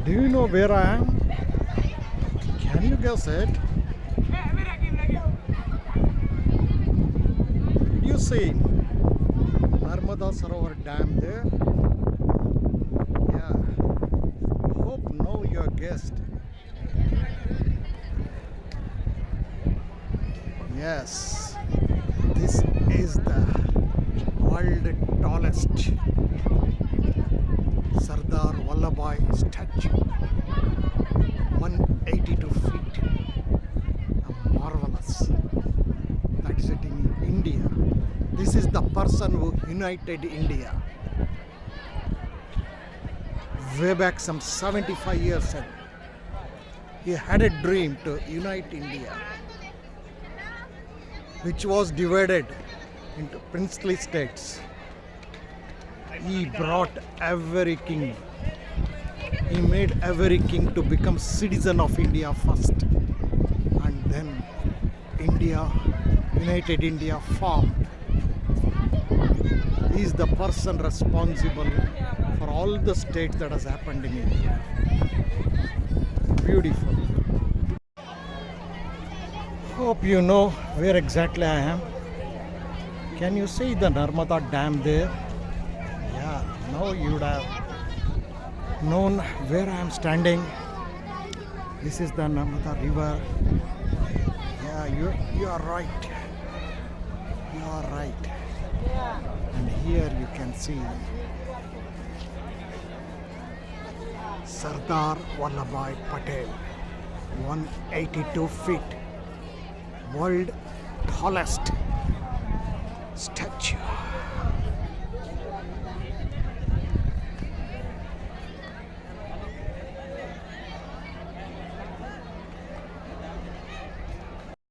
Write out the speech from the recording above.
Do you know where I am? Can you guess it? Did you see Narmada Sarovar Dam there? Yeah. Hope now you have guessed. Yes. This is the world tallest Sardar Vallabai statue. 182 feet. Marvelous. That is it in India. This is the person who united India. Way back some 75 years ago. He had a dream to unite India, which was divided into princely states. He brought every king. He made every king to become citizen of India first, and then India, United India formed. He is the person responsible for all the states that has happened in India. Beautiful. Hope you know where exactly I am. Can you see the Narmada Dam there? Yeah, now you would have known where I am standing. This is the Narmada River. Yeah, you are right. You are right. And here you can see Sardar Vallabai Patel, 182 feet, world tallest statue.